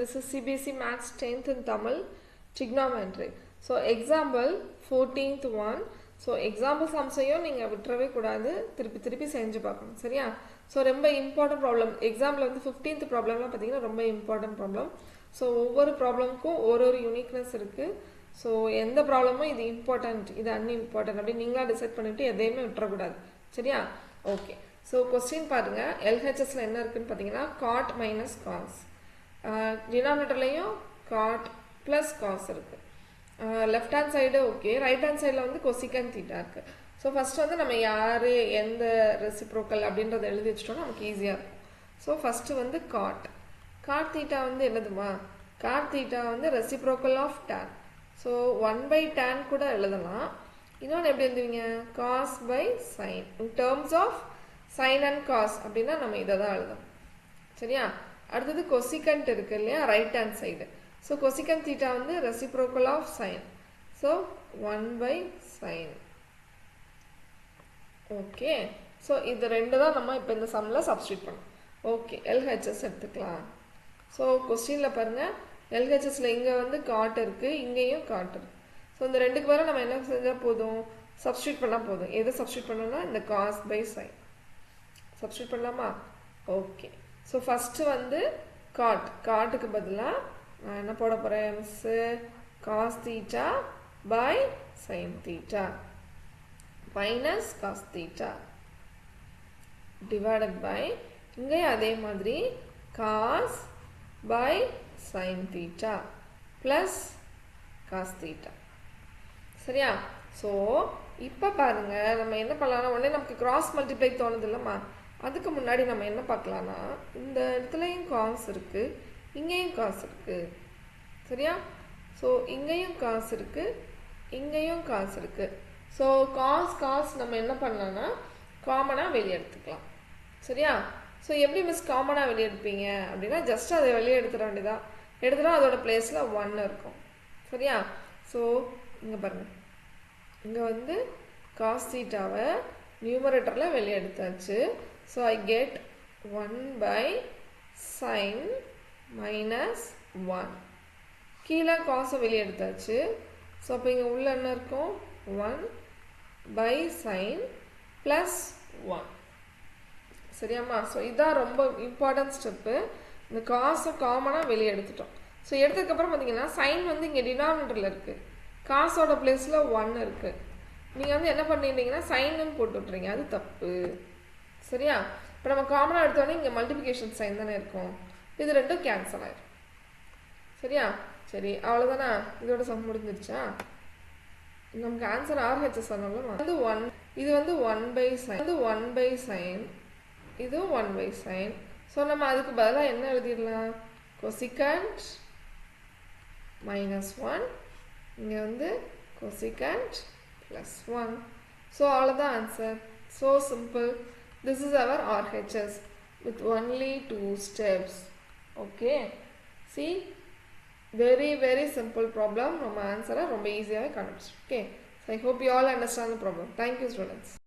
this is CBSE Maths 10th in Tamil trigonometry. So example 14th one. So example சம்ஸையும் நீங்கள் விட்டுறவே கூடாது, திருப்பி செஞ்சு பார்க்கணும். சரியா? ஸோ ரொம்ப இம்பார்ட்டன்ட் ப்ராப்ளம். எக்ஸாம்பிள் வந்து 15th ப்ராப்ளம்லாம் பார்த்தீங்கன்னா ரொம்ப இம்பார்ட்டன்ட் ப்ராப்ளம். ஸோ ஒவ்வொரு ப்ராப்ளமுக்கும் ஒரு யூனிக்னஸ் இருக்குது. ஸோ எந்த ப்ராப்ளமும் இது இம்பார்ட்டன்ட், இது அன்இம்பார்ட்டன்ட் அப்படின்னு நீங்களாக டிசைட் பண்ணிவிட்டு எதையுமே விட்டுறக்கூடாது. சரியா? ஓகே. ஸோ கொஸ்டின் பாருங்கள். எல்ஹெச்எஸில் என்ன இருக்குதுன்னு பார்த்தீங்கன்னா காட் மைனஸ் காஸ், டினாமினேட்டர்லையும் காட் ப்ளஸ் காஸ் இருக்குது. Left hand side okay, right hand சைடில் வந்து கொசிகன் தீட்டா இருக்குது. ஸோ ஃபஸ்ட்டு வந்து நம்ம யார் எந்த ரெசிப்ரோக்கல் அப்படின்றத எழுதி வச்சிட்டோம்னா நமக்கு ஈஸியாக இருக்கும். ஸோ ஃபஸ்ட்டு வந்து காட் தீட்டா வந்து என்னதுமா, காட் தீட்டா வந்து reciprocal of tan. So 1/tan கூட எழுதலாம். இன்னொன்று எப்படி எழுதுவீங்க, cos by sine. In terms of sine and cos அப்படின்னா நம்ம இதை தான் எழுதணும். சரியா? அடுத்தது கொசிகண்ட் இருக்கு இல்லையா, right hand side. So cosecant theta வந்து reciprocal of sine. So 1/sin. Okay. So இது ரெண்டு தான் நம்ம இப்போ இந்த சம்மில் சப்ஸ்டியூட் பண்ணோம். ஓகே, எல்ஹெச்எஸ் எடுத்துக்கலாம். ஸோ கொஸ்டினில் பாருங்கள், எல்ஹெச்எஸில் இங்கே வந்து காட் இருக்குது, இங்கேயும் காட் இருக்குது. ஸோ இந்த ரெண்டுக்கு வர நம்ம என்ன செஞ்சால் போதும், சப்ஸ்டியூட் பண்ணால் போதும். எதை சப்ஸ்டியூட் பண்ணோம்னா இந்த காஸ் பை சைன் சப்ஸ்டியூட் பண்ணலாமா? ஓகே. ஸோ ஃபஸ்ட்டு வந்து காட்டுக்கு பதிலாக நான் என்ன போட போகிறேன், மிஸ்ஸு cos theta by sine theta minus cos theta divided by, இங்கே அதே மாதிரி cos by sine theta plus cos theta. சரியா? ஸோ இப்போ பாருங்கள், நம்ம என்ன பண்ணலாம்னா, உடனே நமக்கு கிராஸ் மல்டிப்ளை தோணுது இல்லைம்மா, அதுக்கு முன்னாடி நம்ம என்ன பார்க்கலான்னா, இந்த இடத்துலையும் காஸ் இருக்குது, இங்கேயும் காசு இருக்குது. சரியா? ஸோ இங்கேயும் காசு இருக்குது, இங்கேயும் காசு இருக்குது. ஸோ காஸ் நம்ம என்ன பண்ணலான்னா காமனாக வெளியே எடுத்துக்கலாம். சரியா? ஸோ எப்படி மிஸ் காமனாக வெளியே எடுப்பீங்க அப்படின்னா, ஜஸ்ட் அதை வெளியே எடுத்துட வேண்டியதான். எடுத்துட்டா அதோட பிளேஸில் 1 இருக்கும். சரியா? ஸோ இங்கே பாருங்கள், இங்கே வந்து காஸ் தீட்டாவை நியூமரேட்டரில் வெளியே எடுத்தாச்சு. So I get 1/sin minus 1. கீழே காசை வெளியே எடுத்தாச்சு. ஸோ அப்போ இங்கே உள்ள என்ன இருக்கும், 1/sin ப்ளஸ் 1. சரியாம்மா? ஸோ இதுதான் ரொம்ப இம்பார்ட்டன்ட் ஸ்டெப்பு. இந்த காசை காமனாக வெளியே எடுத்துட்டோம். ஸோ எடுத்ததுக்கப்புறம் பார்த்தீங்கன்னா சைன் வந்து இங்கே டினாமினேட்டரில் இருக்குது, காசோட பிளேஸில் 1 இருக்குது. நீங்கள் வந்து என்ன பண்ணிட்டீங்கன்னா சைன்னு போட்டு விட்றீங்க, அது தப்பு. சரியா? இப்போ நம்ம காமனாக எடுத்தோடனே இங்கே மல்டிப்ளிகேஷன் சைன் தானே இருக்கும், இது ரெண்டும் கேன்சல் ஆகிடும். சரியா? சரி, அவ்வளோதானா? இதோட சம் முடிஞ்சிருச்சா? நமக்கு ஆன்சர் ஆர்ஹெச்எஸ் சொன்னோம்ல, வந்து 1, இது வந்து 1/sin, இது 1/sin, இது 1/sin. ஸோ நம்ம அதுக்கு பதிலாக என்ன எழுதிடலாம், கொசிகண்ட் மைனஸ் 1, இங்கே வந்து கொசிகண்ட் ப்ளஸ் 1. ஸோ அவ்வளோதான் answer. So simple. This is our RHS with only 2 steps. Okay. See, very simple problem. நம்ம ஆன்சரை ரொம்ப ஈஸியாகவே கண்டுபிடிச்சோம். Okay. So I hope you all understand the problem. Thank you students.